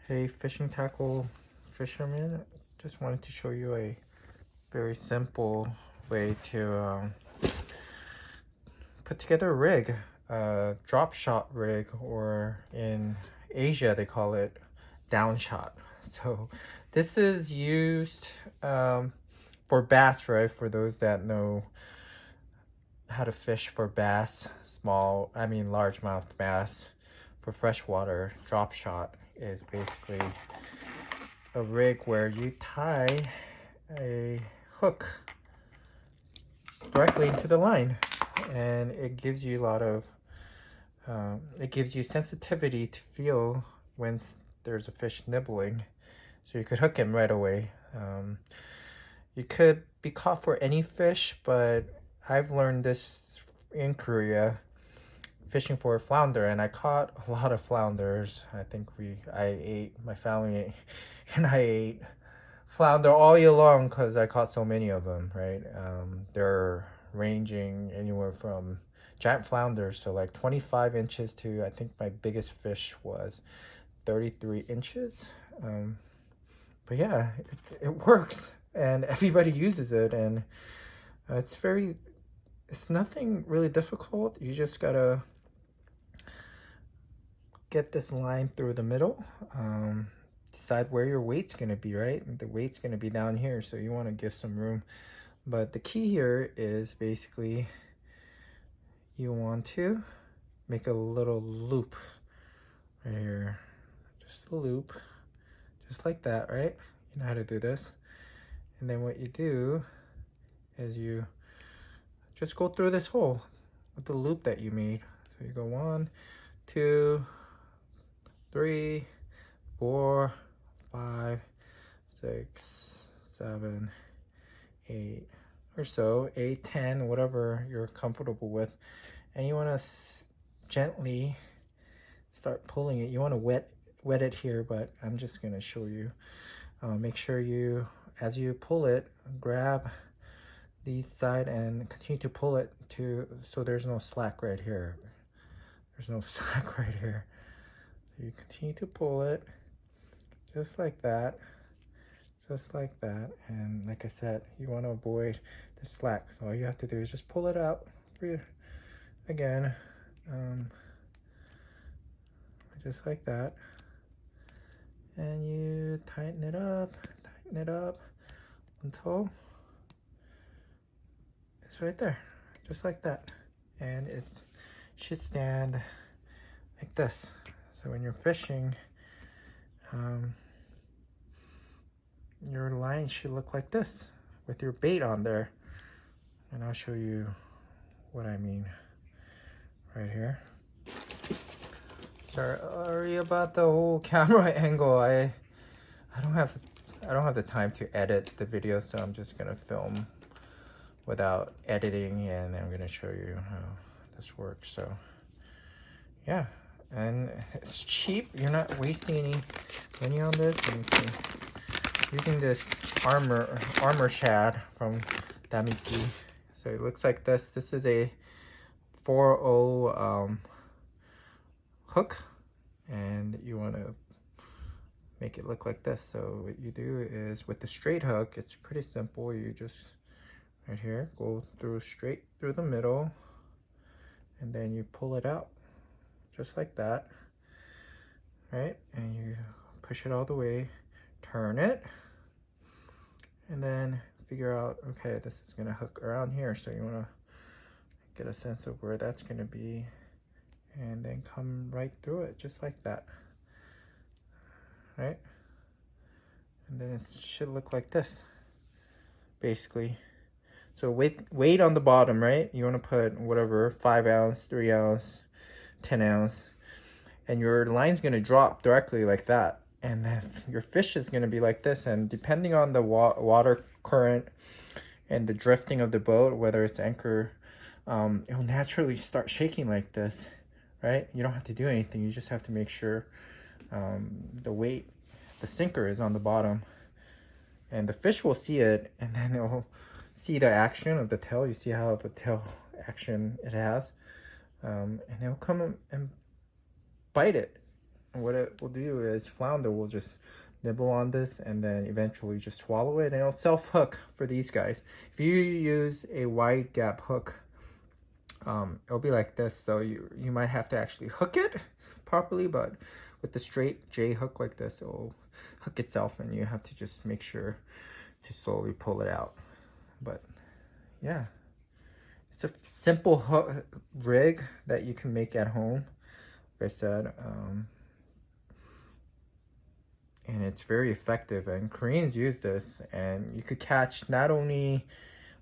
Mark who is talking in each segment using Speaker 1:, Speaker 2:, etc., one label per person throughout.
Speaker 1: Hey, fishing tackle fisherman, just wanted to show you a very simple way to put together a rig, a drop shot rig, or in Asia they call it down shot. So this is used for bass, right? For those that know how to fish for bass, largemouth bass. For freshwater, drop shot is basically a rig where you tie a hook directly into the line, and it gives you a lot of it gives you sensitivity to feel when there's a fish nibbling, so you could hook him right away. You could be caught for any fish, but I've learned this in Korea fishing for a flounder, and I caught a lot of flounders. I think my family ate, and I ate flounder all year long because I caught so many of them, right? They're ranging anywhere from giant flounders, so like 25 inches to, I think my biggest fish was 33 inches. But yeah, it works, and everybody uses it, and it's nothing really difficult. You just gotta get this line through the middle. Decide where your weight's gonna be, right? The weight's gonna be down here, so you want to give some room. But the key here is basically you want to make a little loop right here, just a loop, just like that, right? You know how to do this. And then what you do is you just go through this hole with the loop that you made. So you go 1, 2, 3, 4, 5, 6, 7, 8 or so, 8, 10, whatever you're comfortable with. And you want to gently start pulling it. You want to wet it here, but I'm just going to show you. Make sure you, as you pull it, grab these side and continue to pull it so there's no slack right here. There's no slack right here. So you continue to pull it just like that, and like I said, you want to avoid the slack, so all you have to do is just pull it out for you again, just like that, and you tighten it up until it's right there, just like that, and it should stand like this. So when you're fishing, your line should look like this with your bait on there, and I'll show you what I mean right here. Sorry about the whole camera angle. I don't have the time to edit the video, so I'm just gonna film without editing, and I'm gonna show you how this works. So yeah, and it's cheap. You're not wasting any money on this. Let me see. Using this armor shad from Damiki. So it looks like this. This is a 4.0 hook, and you want to make it look like this. So what you do is, with the straight hook, it's pretty simple. You just right here go straight through the middle, and then you pull it out just like that, right? And you push it all the way, turn it, and then figure out, okay, this is gonna hook around here, so you want to get a sense of where that's gonna be, and then come right through it just like that, right? And then it should look like this basically. So weight on the bottom, right? You want to put whatever, 5 ounce, 3 ounce, 10 ounce, and your line's gonna drop directly like that, and then your fish is going to be like this. And depending on the water current and the drifting of the boat, whether it's anchor, it will naturally start shaking like this, right? You don't have to do anything. You just have to make sure the sinker is on the bottom, and the fish will see it, and then they'll see the action of the tail. You see how the tail action it has, and they'll come and bite it, what it will do is flounder will just nibble on this and then eventually just swallow it, and it'll self hook for these guys. If you use a wide gap hook, it'll be like this, so you might have to actually hook it properly, but with the straight J hook like this, it'll hook itself, and you have to just make sure to slowly pull it out. But yeah, it's a simple rig that you can make at home, like I said, and it's very effective, and Koreans use this, and you could catch not only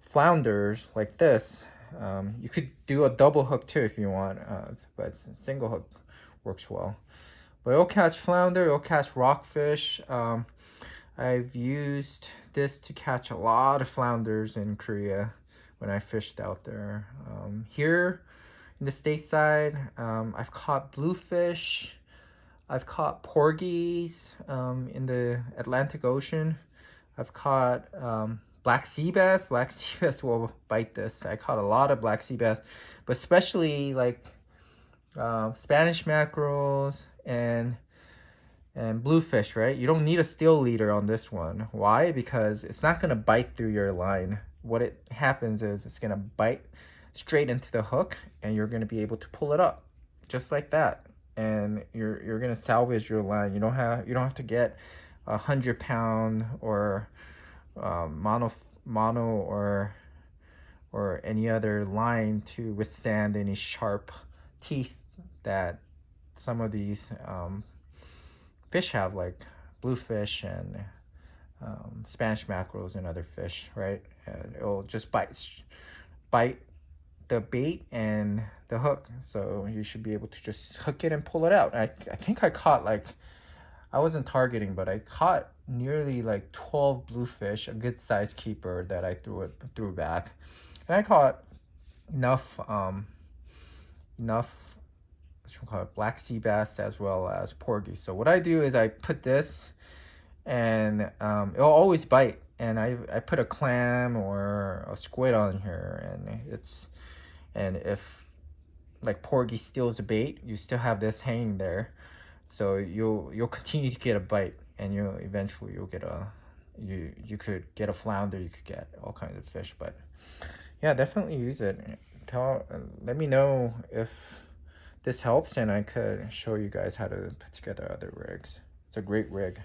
Speaker 1: flounders like this, you could do a double hook too if you want, but single hook works well. But it'll catch flounder, it'll catch rockfish. I've used this to catch a lot of flounders in Korea when I fished out there. Here in the stateside, I've caught bluefish, I've caught porgies in the Atlantic Ocean. I've caught black sea bass. Black sea bass will bite this. I caught a lot of black sea bass, but especially like Spanish mackerels and bluefish, right? You don't need a steel leader on this one. Why? Because it's not gonna bite through your line. What it happens is it's gonna bite straight into the hook, and you're gonna be able to pull it up just like that, and you're gonna salvage your line. You don't have to get 100-pound or mono or any other line to withstand any sharp teeth that some of these fish have, like bluefish and Spanish mackerels and other fish, right? And it'll just bite the bait and the hook, so you should be able to just hook it and pull it out. I think I caught, like, I wasn't targeting, but I caught nearly like 12 bluefish, a good size keeper that I threw back, and I caught enough what you call it, black sea bass as well as porgy. So what I do is I put this, and it'll always bite, and I put a clam or a squid on here, and if like porgy steals the bait, you still have this hanging there, so you'll continue to get a bite, and you'll get you could get a flounder, you could get all kinds of fish. But yeah, definitely use it. Let me know if this helps, and I could show you guys how to put together other rigs. It's a great rig.